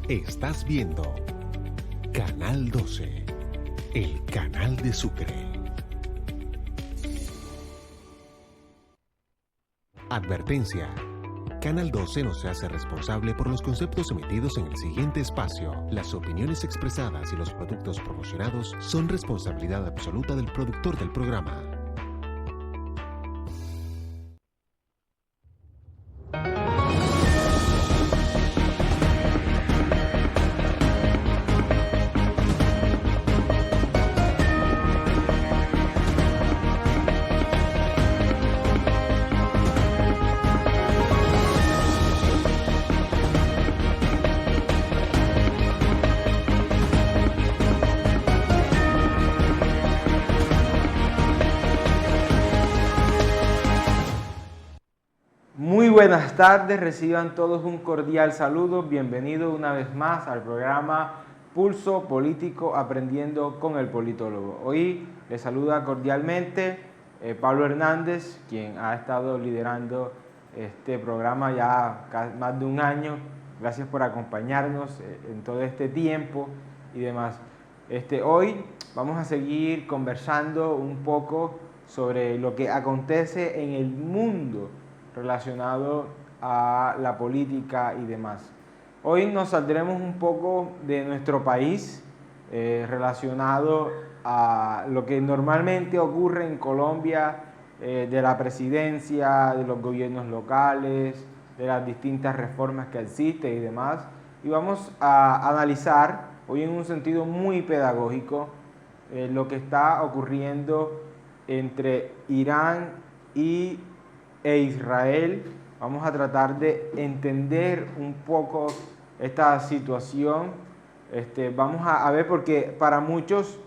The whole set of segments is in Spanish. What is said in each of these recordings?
Estás viendo Canal 12, el canal de Sucre. Advertencia. Canal 12 no se hace responsable por los conceptos emitidos en el siguiente espacio. Las opiniones expresadas y los productos promocionados son responsabilidad absoluta del productor del programa. Muy buenas tardes, reciban todos un cordial saludo, bienvenido una vez más al programa Pulso Político Aprendiendo con el Politólogo. Hoy les saluda cordialmente Pablo Hernández, quien ha estado liderando este programa ya más de un año. Gracias por acompañarnos en todo este tiempo y demás. Hoy vamos a seguir conversando un poco sobre lo que acontece en el mundo relacionado a la política y demás. Hoy nos saldremos un poco de nuestro país relacionado a lo que normalmente ocurre en Colombia, de la presidencia, de los gobiernos locales, de las distintas reformas que existen y demás. Y vamos a analizar hoy en un sentido muy pedagógico lo que está ocurriendo entre Irán e Israel. Vamos a tratar de entender un poco esta situación. Vamos a ver, porque para muchos,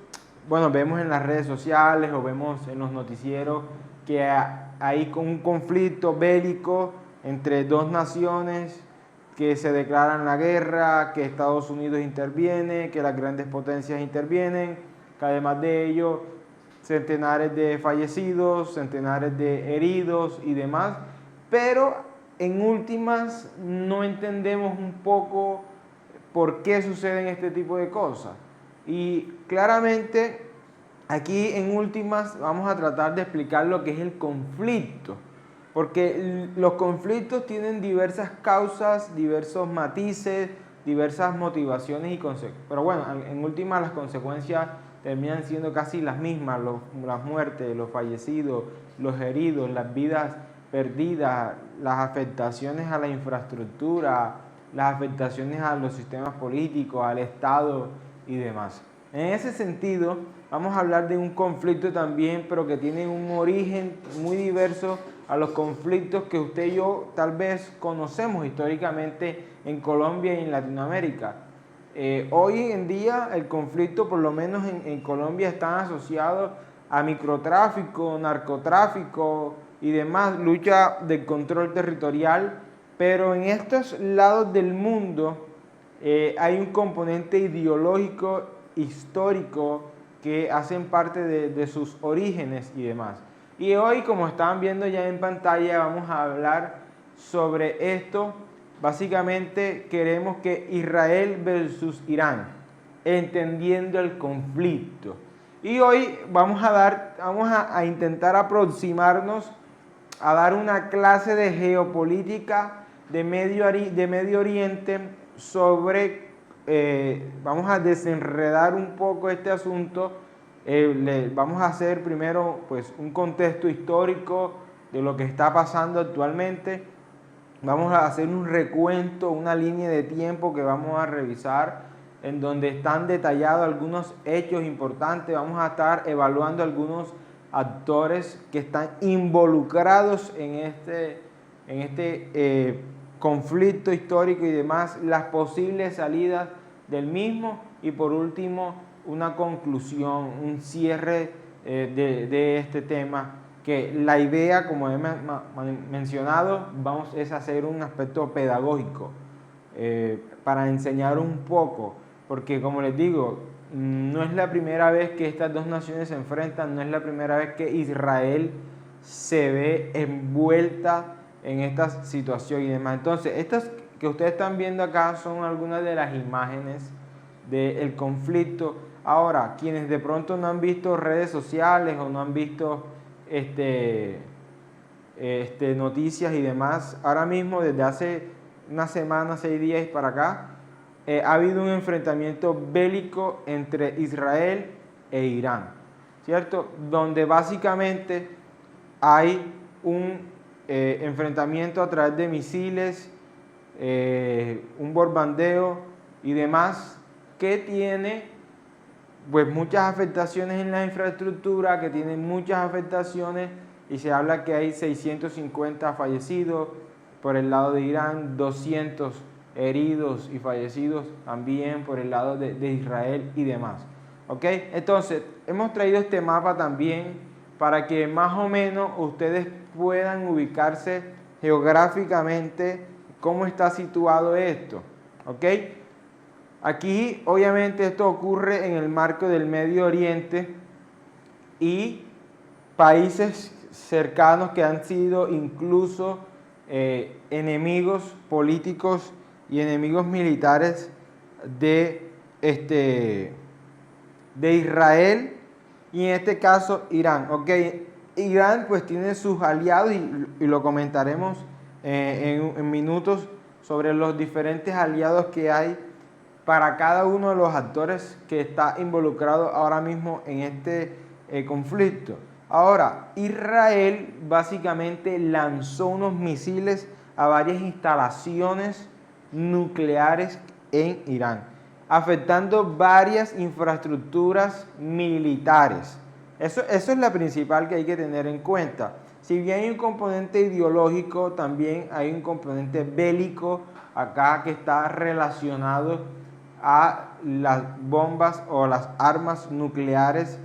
bueno, vemos en las redes sociales o vemos en los noticieros que hay un conflicto bélico entre dos naciones que se declaran la guerra, que Estados Unidos interviene, que las grandes potencias intervienen, que además de ello centenares de fallecidos, centenares de heridos y demás, pero en últimas no entendemos un poco por qué suceden este tipo de cosas. Y claramente aquí en últimas vamos a tratar de explicar lo que es el conflicto, porque los conflictos tienen diversas causas, diversos matices, diversas motivaciones y consecuencias. Pero bueno, en últimas las consecuencias terminan siendo casi las mismas, las muertes, los fallecidos, los heridos, las vidas perdidas, las afectaciones a la infraestructura, las afectaciones a los sistemas políticos, al Estado y demás. En ese sentido, vamos a hablar de un conflicto también, pero que tiene un origen muy diverso a los conflictos que usted y yo tal vez conocemos históricamente en Colombia y en Latinoamérica. Hoy en día el conflicto, por lo menos en Colombia, está asociado a microtráfico, narcotráfico y demás, lucha del control territorial, pero en estos lados del mundo hay un componente ideológico, histórico, que hacen parte de sus orígenes y demás. Y hoy, como estaban viendo ya en pantalla, vamos a hablar sobre esto. Básicamente queremos que Israel versus Irán, entendiendo el conflicto. Y hoy vamos a intentar aproximarnos a dar una clase de geopolítica de Medio Oriente sobre, vamos a desenredar un poco este asunto. Vamos a hacer primero pues un contexto histórico de lo que está pasando actualmente. Vamos a hacer un recuento, una línea de tiempo que vamos a revisar, en donde están detallados algunos hechos importantes. Vamos a estar evaluando algunos actores que están involucrados en este conflicto histórico y demás, las posibles salidas del mismo, y por último una conclusión, un cierre de este tema, que la idea, como he mencionado, es hacer un aspecto pedagógico para enseñar un poco, porque como les digo, no es la primera vez que estas dos naciones se enfrentan, no es la primera vez que Israel se ve envuelta en esta situación y demás. Entonces, que ustedes están viendo acá son algunas de las imágenes del conflicto. Ahora, quienes de pronto no han visto redes sociales o no han visto noticias y demás, ahora mismo desde hace una semana, 6 días para acá, ha habido un enfrentamiento bélico entre Israel e Irán, ¿cierto? Donde básicamente hay un enfrentamiento a través de misiles, un bombardeo y demás, que tiene pues muchas afectaciones en la infraestructura, que tiene muchas afectaciones, y se habla que hay 650 fallecidos por el lado de Irán, 200 heridos y fallecidos también por el lado de Israel y demás. ¿Ok? Entonces, hemos traído este mapa también para que más o menos ustedes puedan ubicarse geográficamente cómo está situado esto. ¿Ok? Aquí, obviamente, esto ocurre en el marco del Medio Oriente y países cercanos que han sido incluso enemigos políticos y enemigos militares de Israel, y en este caso Irán. ¿Ok? Irán pues tiene sus aliados y lo comentaremos en minutos sobre los diferentes aliados que hay para cada uno de los actores que está involucrado ahora mismo en este conflicto. Ahora, Israel básicamente lanzó unos misiles a varias instalaciones nucleares en Irán, afectando varias infraestructuras militares. Eso es la principal que hay que tener en cuenta. Si bien hay un componente ideológico, también hay un componente bélico acá que está relacionado a las bombas o las armas nucleares.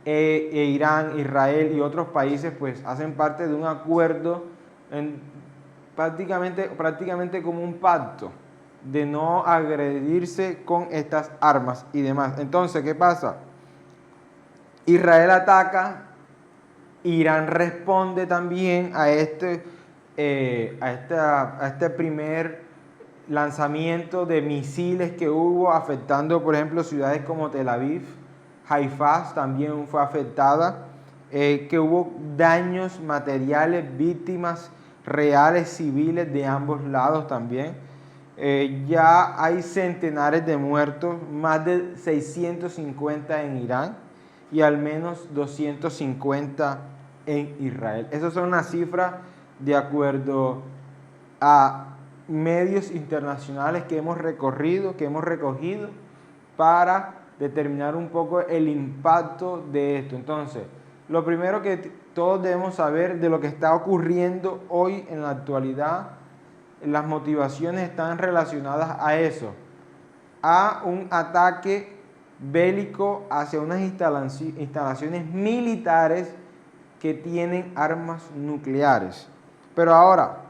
Irán, Israel y otros países pues hacen parte de un acuerdo prácticamente como un pacto de no agredirse con estas armas y demás. Entonces, ¿qué pasa? Israel ataca, Irán responde también a este primer lanzamiento de misiles que hubo, afectando por ejemplo ciudades como Tel Aviv. Haifa también fue afectada, que hubo daños materiales, víctimas reales, civiles de ambos lados también. Ya hay centenares de muertos, más de 650 en Irán y al menos 250 en Israel. Esas son las cifras de acuerdo a medios internacionales que hemos recogido para determinar un poco el impacto de esto. Entonces, lo primero que todos debemos saber de lo que está ocurriendo hoy en la actualidad, las motivaciones están relacionadas a eso, a un ataque bélico hacia unas instalaciones militares que tienen armas nucleares. Pero ahora,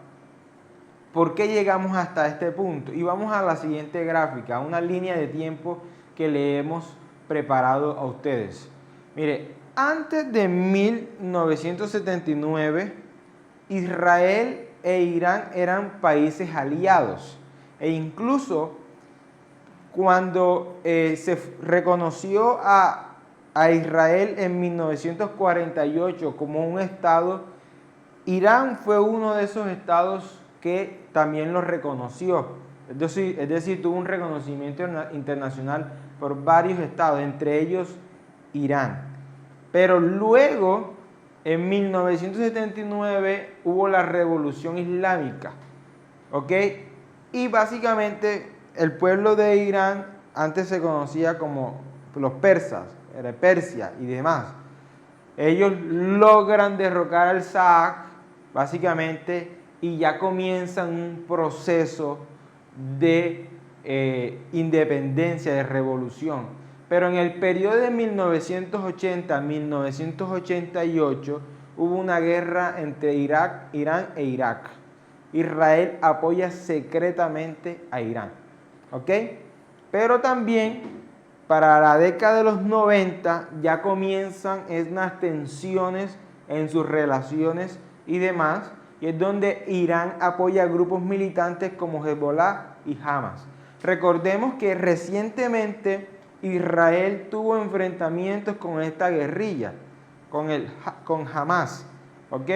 ¿por qué llegamos hasta este punto? Y vamos a la siguiente gráfica, una línea de tiempo que le hemos preparado a ustedes. Mire, antes de 1979, Israel e Irán eran países aliados. E incluso cuando se reconoció a Israel en 1948 como un estado, Irán fue uno de esos estados que también lo reconoció. Es decir, tuvo un reconocimiento internacional por varios estados, entre ellos Irán. Pero luego, en 1979, hubo la Revolución Islámica. ¿Ok? Y básicamente el pueblo de Irán antes se conocía como los persas, era Persia y demás. Ellos logran derrocar al Shah, básicamente, y ya comienzan un proceso de independencia, de revolución. Pero en el periodo de 1980 a 1988 hubo una guerra entre Irán e Irak. Israel apoya secretamente a Irán. ¿Ok? Pero también para la década de los 90 ya comienzan unas tensiones en sus relaciones y demás, y es donde Irán apoya a grupos militantes como Hezbollah y Hamas. Recordemos que recientemente Israel tuvo enfrentamientos con esta guerrilla, con Hamas, ¿ok?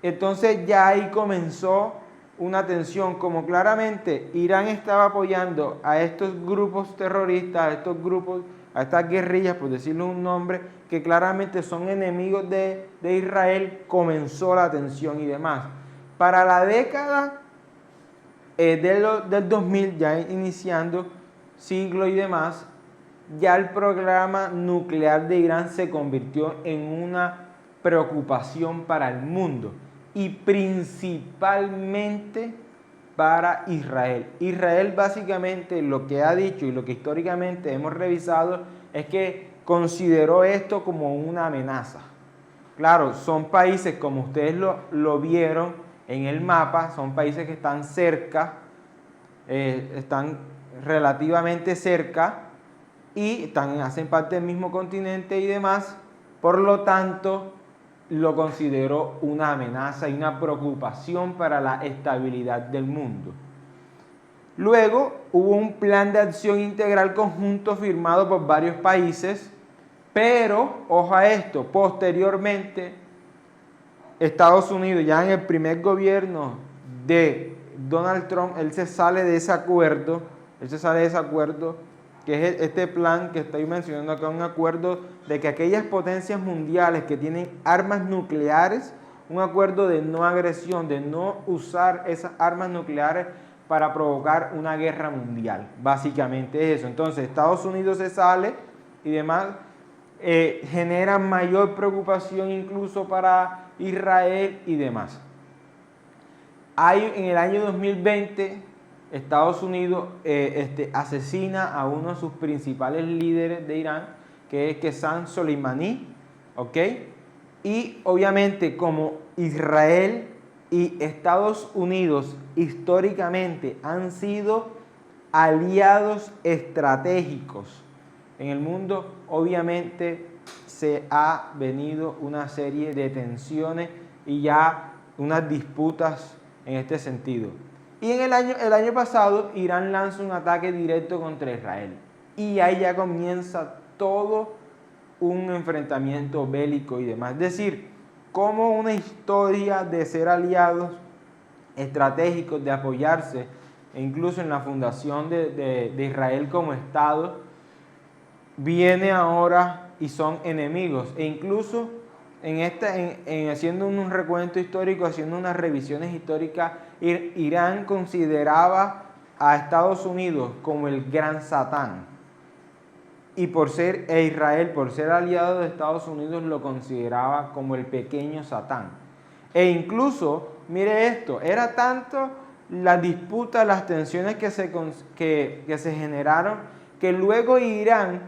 Entonces ya ahí comenzó una tensión, como claramente Irán estaba apoyando a estos grupos terroristas, a estas guerrillas, por decirle un nombre, que claramente son enemigos de Israel, comenzó la tensión y demás. Para la década del 2000, ya iniciando siglo y demás, ya el programa nuclear de Irán se convirtió en una preocupación para el mundo y principalmente para Israel. Israel básicamente lo que ha dicho y lo que históricamente hemos revisado es que consideró esto como una amenaza. Claro, son países, como ustedes lo vieron en el mapa, son países que están cerca, están relativamente cerca y hacen parte del mismo continente y demás. Por lo tanto, lo consideró una amenaza y una preocupación para la estabilidad del mundo. Luego hubo un plan de acción integral conjunto firmado por varios países, pero, ojo a esto, posteriormente Estados Unidos, ya en el primer gobierno de Donald Trump, él se sale de ese acuerdo, que es este plan que estoy mencionando acá, un acuerdo de que aquellas potencias mundiales que tienen armas nucleares, un acuerdo de no agresión, de no usar esas armas nucleares para provocar una guerra mundial. Básicamente es eso. Entonces Estados Unidos se sale y demás, genera mayor preocupación incluso para Israel y demás. En el año 2020, Estados Unidos asesina a uno de sus principales líderes de Irán, que es Qasem Soleimani, ¿ok? Y obviamente como Israel y Estados Unidos históricamente han sido aliados estratégicos en el mundo, obviamente se ha venido una serie de tensiones y ya unas disputas en este sentido. Y el año pasado Irán lanza un ataque directo contra Israel y ahí ya comienza todo un enfrentamiento bélico y demás. Es decir, como una historia de ser aliados estratégicos, de apoyarse, e incluso en la fundación de Israel como Estado, viene ahora y son enemigos. E incluso haciendo un recuento histórico, haciendo unas revisiones históricas, Irán consideraba a Estados Unidos como el gran Satán. Y Israel, por ser aliado de Estados Unidos, lo consideraba como el pequeño Satán. E incluso, mire esto, era tanto la disputa, las tensiones que se generaron, que luego Irán,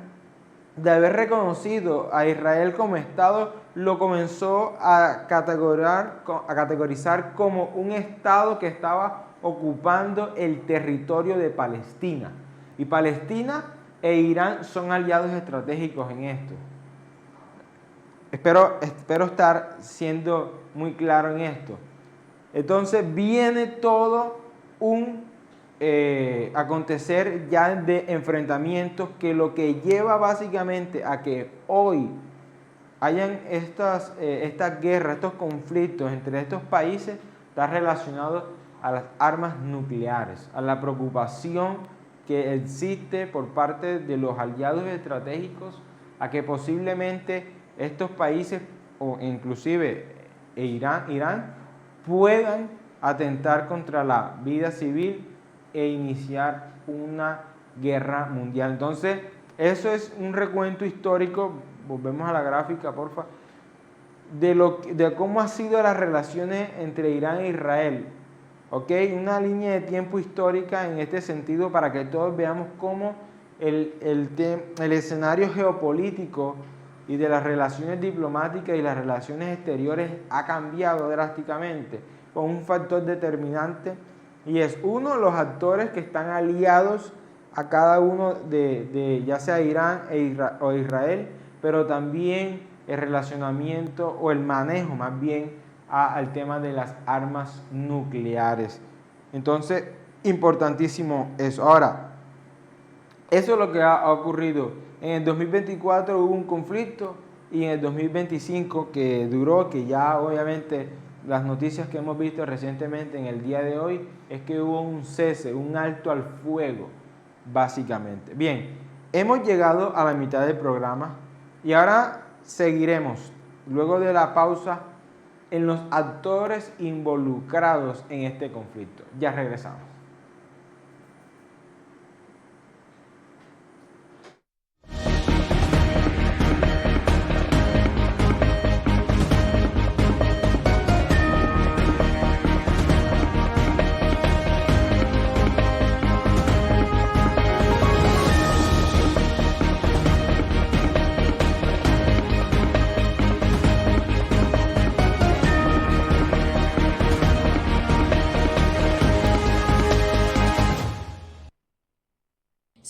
de haber reconocido a Israel como Estado, lo comenzó a categorizar como un Estado que estaba ocupando el territorio de Palestina. Y Palestina e Irán son aliados estratégicos en esto. Espero estar siendo muy claro en esto. Entonces viene todo un acontecer ya de enfrentamientos, que lo que lleva básicamente a que hoy hayan estas guerras, estos conflictos entre estos países, está relacionado a las armas nucleares, a la preocupación que existe por parte de los aliados estratégicos a que posiblemente estos países o inclusive Irán puedan atentar contra la vida civil e iniciar una guerra mundial. Entonces, eso es un recuento histórico. Volvemos a la gráfica, porfa, de cómo han sido las relaciones entre Irán e Israel. ¿Ok? Una línea de tiempo histórica en este sentido, para que todos veamos cómo el escenario geopolítico y de las relaciones diplomáticas y las relaciones exteriores ha cambiado drásticamente, con un factor determinante, y es uno de los actores que están aliados a cada uno de ya sea Irán o Israel, pero también el relacionamiento o el manejo más bien al tema de las armas nucleares. Entonces, importantísimo eso. Ahora, eso es lo que ha ocurrido. En el 2024 hubo un conflicto y en el 2025 que duró, que ya obviamente las noticias que hemos visto recientemente en el día de hoy es que hubo un cese, un alto al fuego, básicamente. Bien, hemos llegado a la mitad del programa y ahora seguiremos, luego de la pausa, en los actores involucrados en este conflicto. Ya regresamos.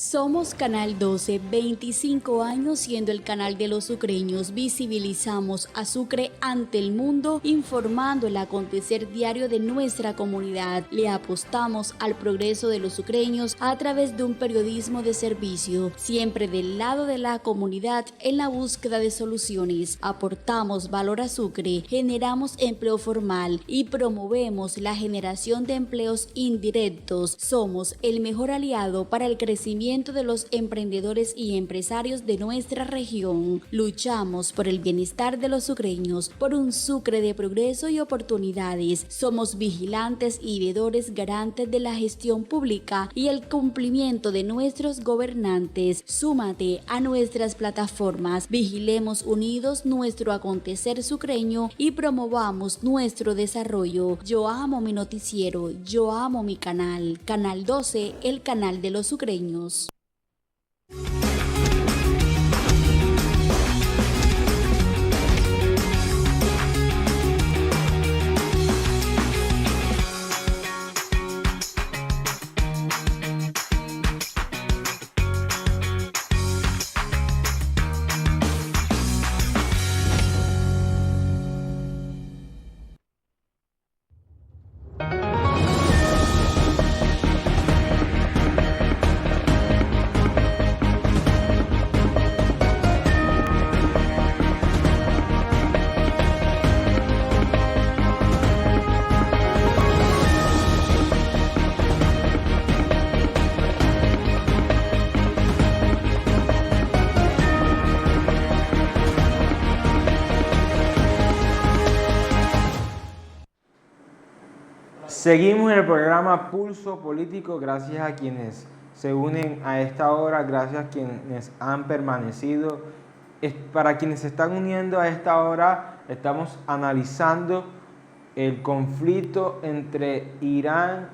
Somos Canal 12, 25 años siendo el canal de los sucreños. Visibilizamos a Sucre ante el mundo, informando el acontecer diario de nuestra comunidad. Le apostamos al progreso de los sucreños a través de un periodismo de servicio, siempre del lado de la comunidad en la búsqueda de soluciones. Aportamos valor a Sucre, generamos empleo formal y promovemos la generación de empleos indirectos. Somos el mejor aliado para el crecimiento de los emprendedores y empresarios de nuestra región. Luchamos por el bienestar de los sucreños, por un Sucre de progreso y oportunidades. Somos vigilantes y veedores garantes de la gestión pública y el cumplimiento de nuestros gobernantes. Súmate a nuestras plataformas. Vigilemos unidos nuestro acontecer sucreño y promovamos nuestro desarrollo. Yo amo mi noticiero, yo amo mi canal. Canal 12, el canal de los sucreños. Seguimos en el programa Pulso Político, gracias a quienes se unen a esta hora, gracias a quienes han permanecido. Para quienes se están uniendo a esta hora, estamos analizando el conflicto entre Irán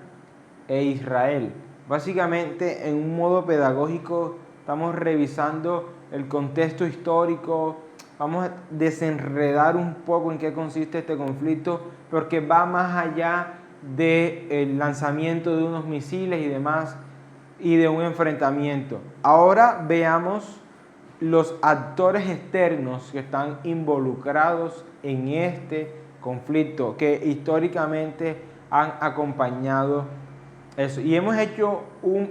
e Israel. Básicamente, en un modo pedagógico, estamos revisando el contexto histórico, vamos a desenredar un poco en qué consiste este conflicto, porque va más allá del lanzamiento de unos misiles y demás, y de un enfrentamiento. Ahora veamos los actores externos que están involucrados en este conflicto, que históricamente han acompañado eso. Y hemos hecho un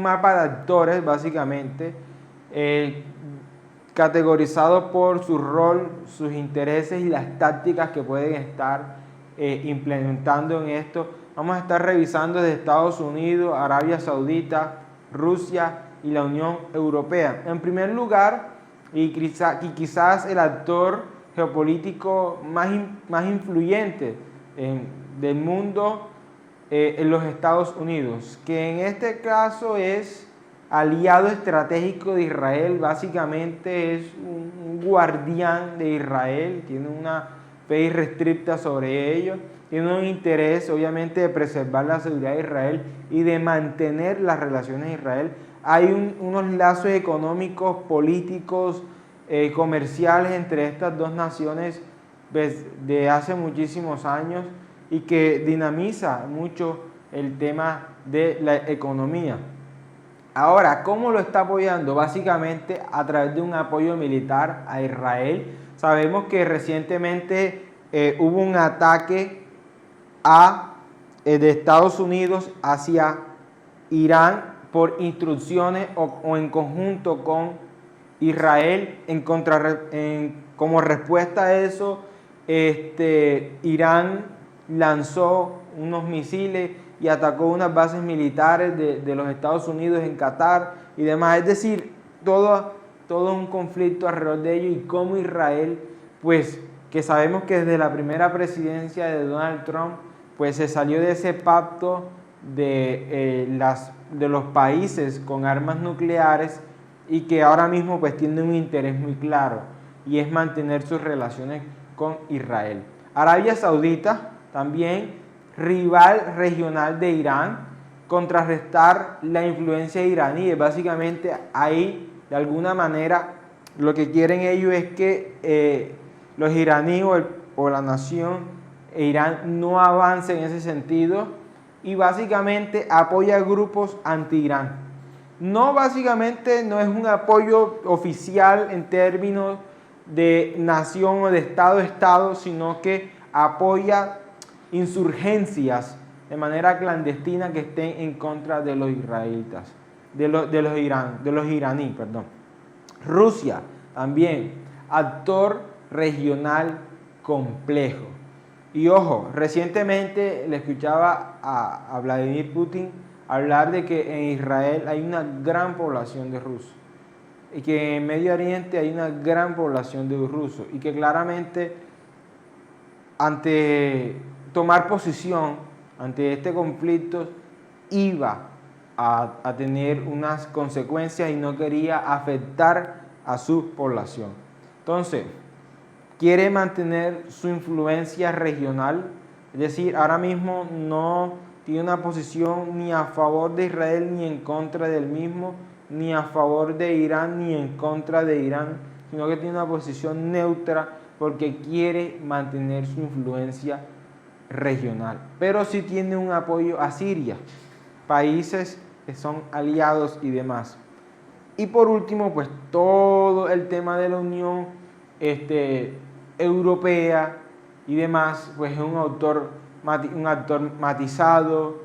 mapa de actores, básicamente, categorizado por su rol, sus intereses y las tácticas que pueden estar implementando en esto. Vamos a estar revisando desde Estados Unidos, Arabia Saudita, Rusia y la Unión Europea. En primer lugar, y quizás el actor geopolítico más influyente del mundo, en los Estados Unidos, que en este caso es aliado estratégico de Israel, básicamente es un guardián de Israel, tiene una fe irrestricta sobre ellos, tiene un interés obviamente de preservar la seguridad de Israel y de mantener las relaciones de Israel. Hay unos lazos económicos, políticos, comerciales entre estas dos naciones de hace muchísimos años y que dinamiza mucho el tema de la economía. Ahora, ¿cómo lo está apoyando? Básicamente a través de un apoyo militar a Israel. Sabemos que recientemente hubo un ataque de Estados Unidos hacia Irán por instrucciones o en conjunto con Israel. Como respuesta a eso, Irán lanzó unos misiles y atacó unas bases militares de los Estados Unidos en Qatar y demás. Es decir, todo un conflicto alrededor de ello, y cómo Israel, pues que sabemos que desde la primera presidencia de Donald Trump, pues se salió de ese pacto de los países con armas nucleares, y que ahora mismo pues tiene un interés muy claro, y es mantener sus relaciones con Israel. Arabia Saudita también, rival regional de Irán, contrarrestar la influencia iraní. Básicamente ahí, de alguna manera, lo que quieren ellos es que los iraníes o la nación Irán no avance en ese sentido, y básicamente apoya grupos anti-Irán. Básicamente no es un apoyo oficial en términos de nación o de Estado, sino que apoya insurgencias de manera clandestina que estén en contra de los israelitas, de los iraníes. Rusia también, actor regional complejo. Y ojo, recientemente le escuchaba a Vladimir Putin hablar de que en Israel hay una gran población de rusos, y que en Medio Oriente hay una gran población de rusos, y que claramente ante tomar posición ante este conflicto iba a tener unas consecuencias y no quería afectar a su población. Entonces, quiere mantener su influencia regional, es decir, ahora mismo no tiene una posición ni a favor de Israel ni en contra del mismo, ni a favor de Irán ni en contra de Irán, sino que tiene una posición neutra porque quiere mantener su influencia regional. Pero sí tiene un apoyo a Siria, países que son aliados y demás. Y por último, pues todo el tema de la Unión Europea y demás, pues es un actor matizado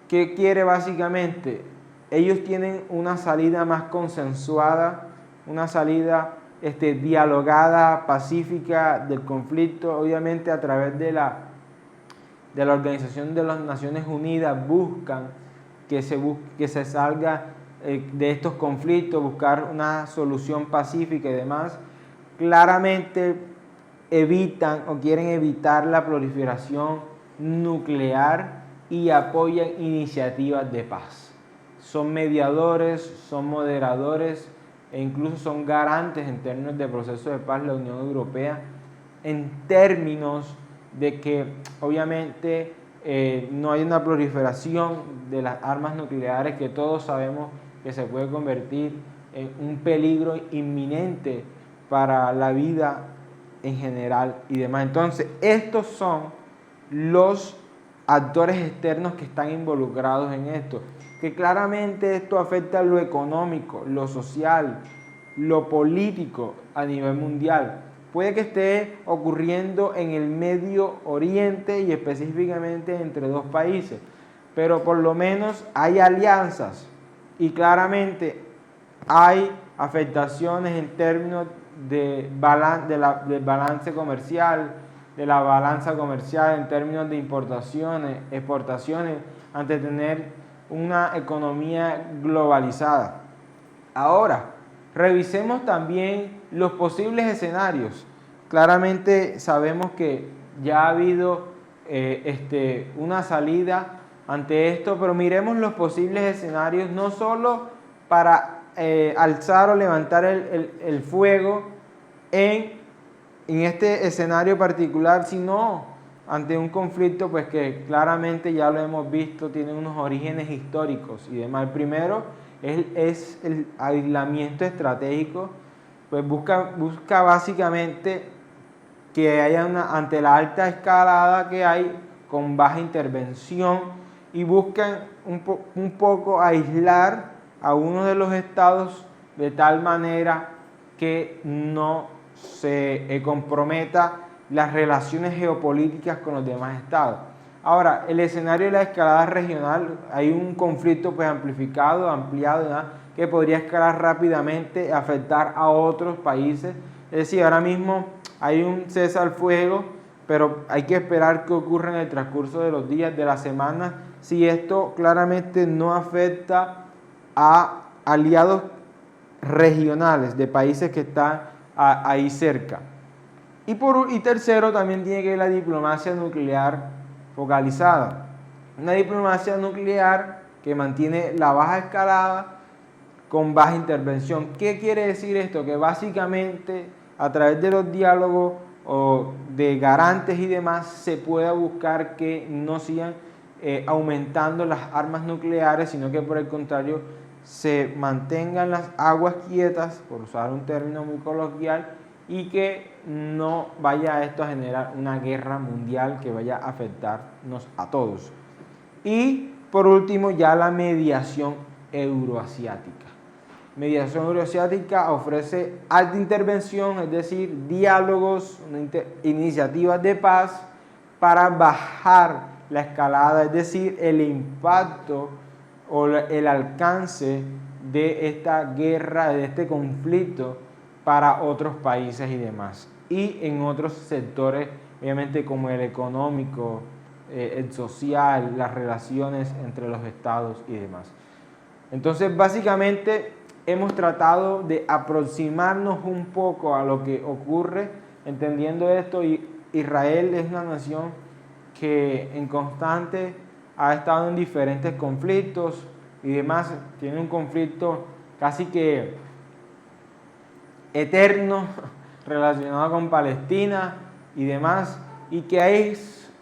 que quiere básicamente, ellos tienen una salida más consensuada, una salida dialogada, pacífica del conflicto, obviamente a través de la Organización de las Naciones Unidas. Buscan que se salga de estos conflictos, buscar una solución pacífica y demás. Claramente evitan o quieren evitar la proliferación nuclear y apoyan iniciativas de paz. Son mediadores, son moderadores e incluso son garantes en términos de proceso de paz la Unión Europea, en términos de que obviamente no hay una proliferación de las armas nucleares, que todos sabemos que se puede convertir en un peligro inminente para la vida en general y demás. Entonces, estos son los actores externos que están involucrados en esto, que claramente esto afecta lo económico, lo social, lo político a nivel mundial. Puede que esté ocurriendo en el Medio Oriente y específicamente entre dos países, pero por lo menos hay alianzas y claramente hay afectaciones en términos del balance comercial, de la balanza comercial en términos de importaciones, exportaciones, ante tener una economía globalizada. Ahora, revisemos también los posibles escenarios. Claramente sabemos que ya ha habido una salida ante esto, pero miremos los posibles escenarios, no solo para alzar o levantar el fuego en este escenario particular, sino ante un conflicto pues que claramente ya lo hemos visto, tiene unos orígenes históricos y demás. El primero es el aislamiento estratégico, pues busca básicamente que haya ante la alta escalada que hay con baja intervención, y buscan un poco aislar a uno de los estados de tal manera que no se comprometa las relaciones geopolíticas con los demás estados. Ahora, el escenario de la escalada regional, hay un conflicto pues ampliado, ¿verdad?, que podría escalar rápidamente, afectar a otros países. Es decir, ahora mismo hay un cese al fuego, pero hay que esperar qué ocurre en el transcurso de los días, de la semana, si esto claramente no afecta a aliados regionales de países que están ahí cerca. Y tercero, también tiene que ver la diplomacia nuclear focalizada. Una diplomacia nuclear que mantiene la baja escalada con baja intervención. ¿Qué quiere decir esto? Que básicamente a través de los diálogos o de garantes y demás se pueda buscar que no sigan aumentando las armas nucleares, sino que por el contrario se mantengan las aguas quietas, por usar un término muy coloquial, y que no vaya esto a generar una guerra mundial que vaya a afectarnos a todos. Y por último, ya la mediación euroasiática. Mediación euroasiática ofrece alta intervención, es decir, diálogos, iniciativas de paz para bajar la escalada, es decir, el impacto o el alcance de esta guerra, de este conflicto para otros países y demás. Y en otros sectores, obviamente como el económico, el social, las relaciones entre los estados y demás. Entonces, básicamente hemos tratado de aproximarnos un poco a lo que ocurre, entendiendo esto. Y Israel es una nación que en constante ha estado en diferentes conflictos y demás. Tiene un conflicto casi que eterno relacionado con Palestina y demás, y que hay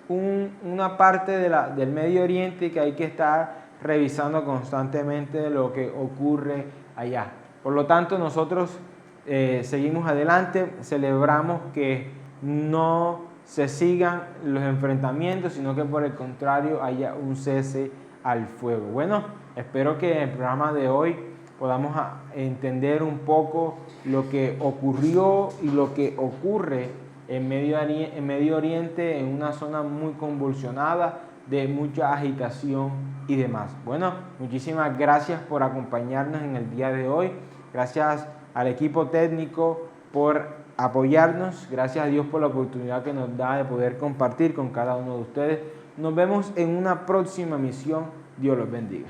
una parte del Medio Oriente que hay que estar revisando constantemente lo que ocurre allá. Por lo tanto, nosotros seguimos adelante, celebramos que no se sigan los enfrentamientos, sino que por el contrario haya un cese al fuego. Bueno, espero que en el programa de hoy podamos entender un poco lo que ocurrió y lo que ocurre en Medio Oriente, en una zona muy convulsionada, de mucha agitación y demás. Bueno, muchísimas gracias por acompañarnos en el día de hoy. Gracias al equipo técnico por apoyarnos. Gracias a Dios por la oportunidad que nos da de poder compartir con cada uno de ustedes. Nos vemos en una próxima misión. Dios los bendiga.